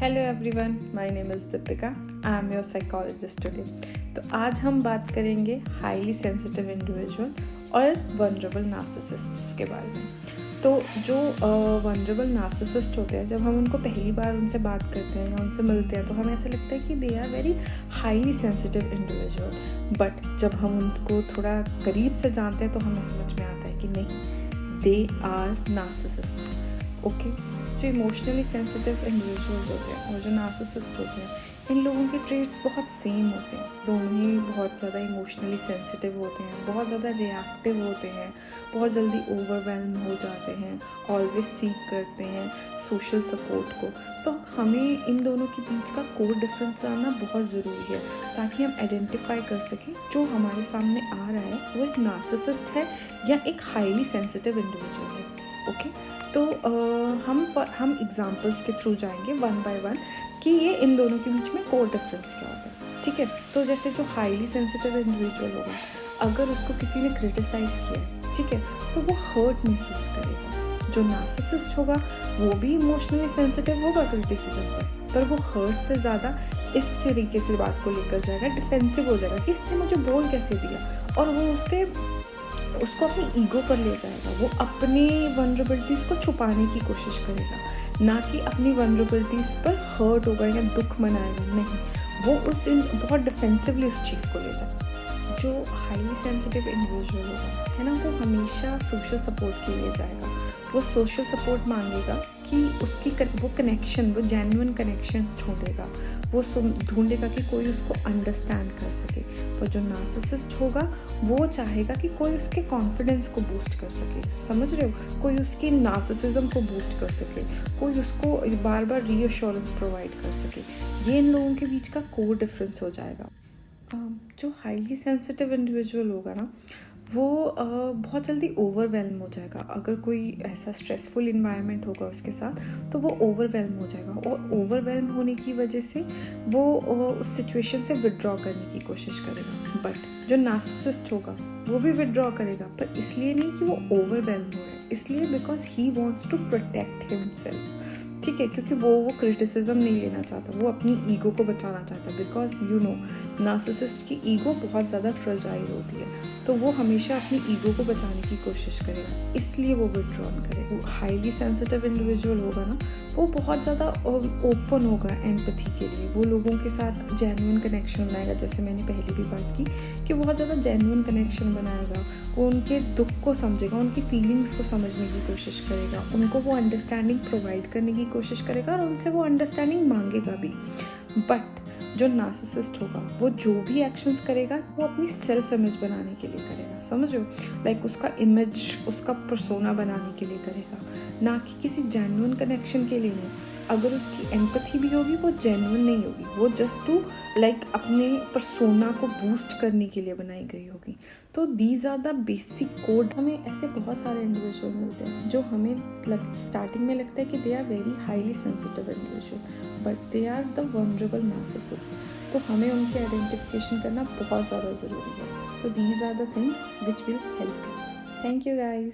Hello everyone, my name is Deepika. I am your psychologist today. तो आज हम बात करेंगे हाईली सेंसिटिव इंडिविजुअल और वनरेबल नार्सिसिस्ट्स के बारे में। तो जो वनरेबल नार्सिसिस्ट होते हैं, जब हम उनको पहली बार उनसे बात करते हैं या उनसे मिलते हैं तो हमें ऐसा लगता है कि they are very highly sensitive individual. But जब हम उनको थोड़ा करीब से जानते हैं तो हमें समझ में आता है कि नहीं, दे आर नार्सिसिस्ट। ओके, जो इमोशनली सेंसिटिव इंडिविजुअल्स होते हैं और जो नार्सिसिस्ट होते हैं, इन लोगों के ट्रेट्स बहुत सेम होते हैं। दोनों ही बहुत ज़्यादा इमोशनली सेंसिटिव होते हैं, बहुत ज़्यादा रिएक्टिव होते हैं, बहुत जल्दी ओवरवेल्म हो जाते हैं, ऑलवेज सीक करते हैं सोशल सपोर्ट को। तो हमें इन दोनों के बीच का कोर डिफरेंस जानना बहुत ज़रूरी है ताकि हम आइडेंटिफाई कर सकें जो हमारे सामने आ रहा है वो एक नार्सिसिस्ट है या एक हाईली सेंसिटिव इंडिविजुअल है। ओके, तो हम एग्जांपल्स के थ्रू जाएंगे वन बाय वन कि ये इन दोनों के बीच में कोर डिफरेंस क्या होता है। ठीक है, तो जैसे जो हाईली सेंसिटिव इंडिविजुअल होगा, अगर उसको किसी ने क्रिटिसाइज़ किया, ठीक है, तो वो हर्ट महसूस करेगा। जो नार्सिसिस्ट होगा वो भी इमोशनली सेंसिटिव होगा क्रिटिसिज्म पर वो हर्ट से ज़्यादा इस तरीके से बात को लेकर जाएगा, डिफेंसिव हो जाएगा कि इसने मुझे बोल कैसे दिया, और वो उसको अपनी ईगो पर ले जाएगा। वो अपनी वनरेबिलिटीज़ को छुपाने की कोशिश करेगा, ना कि अपनी वनरेबिलिटीज़ पर हर्ट होगा या दुख मनाएगा। नहीं, वो बहुत डिफेंसिवली उस चीज़ को ले जाएगा। जो हाईली सेंसिटिव इंडिविजुअल होगा है ना, वो हमेशा सोशल सपोर्ट के लिए जाएगा। वो सोशल सपोर्ट मांगेगा कि वो कनेक्शन, वो जेन्युइन कनेक्शंस ढूंढेगा। वो ढूंढेगा कि कोई उसको अंडरस्टैंड कर सके। पर जो नार्सिसिस्ट होगा वो चाहेगा कि कोई उसके कॉन्फिडेंस को बूस्ट कर सके। समझ रहे हो, कोई उसकी नार्सिसिज्म को बूस्ट कर सके, कोई उसको बार बार रीअश्योरेंस प्रोवाइड कर सके। ये इन लोगों के बीच का कोर डिफरेंस हो जाएगा। जो हाईली सेंसिटिव इंडिविजुअल होगा ना, वो बहुत जल्दी ओवरवेल्म हो जाएगा। अगर कोई ऐसा स्ट्रेसफुल इन्वायरमेंट होगा उसके साथ तो वो ओवरवेल्म हो जाएगा, और ओवरवेल्म होने की वजह से वो उस सिचुएशन से विड्रॉ करने की कोशिश करेगा। बट जो नार्सिसिस्ट होगा वो भी विड्रॉ करेगा, पर इसलिए नहीं कि वो ओवरवेल्म हो रहा है, इसलिए because he wants to protect himself. ठीक है, क्योंकि वो क्रिटिसिज्म नहीं लेना चाहता, वो अपनी ईगो को बचाना चाहता है। बिकॉज यू नो, नार्सिसिस्ट की ईगो बहुत ज़्यादा फ्रेजाइल होती है, तो वो हमेशा अपनी ईगो को बचाने की कोशिश करेगा, इसलिए वो विड्रॉन करेगा। वो हाईली सेंसिटिव इंडिविजुअल होगा ना, वो बहुत ज़्यादा ओपन होगा एम्पैथी के लिए। वो लोगों के साथ जेन्युइन कनेक्शन बनाएगा, जैसे मैंने पहले भी बात की कि बहुत ज़्यादा जेन्युइन कनेक्शन बनाएगा। वो उनके दुख को समझेगा, उनकी फीलिंग्स को समझने की कोशिश करेगा, उनको वो अंडरस्टैंडिंग प्रोवाइड करने की कोशिश करेगा और उनसे वो अंडरस्टैंडिंग मांगेगा भी। बट जो नार्सिसिस्ट होगा वो जो भी एक्शंस करेगा वो अपनी सेल्फ इमेज बनाने के लिए करेगा। समझो, लाइक उसका इमेज, उसका पर्सोना बनाने के लिए करेगा, ना कि किसी जेन्युइन कनेक्शन के लिए नहीं। अगर उसकी एम्पैथी भी होगी वो जेन्युइन नहीं होगी, वो जस्ट टू लाइक अपने पर्सोना को बूस्ट करने के लिए बनाई गई होगी। तो these are the basic code. हमें ऐसे बहुत सारे इंडिविजुअल मिलते हैं जो हमें स्टार्टिंग में लगता है कि they are very highly sensitive individual, but they are the vulnerable narcissist. तो हमें उनकी आइडेंटिफिकेशन करना बहुत ज़्यादा ज़रूरी है। तो these are the things which will help you. Thank you guys.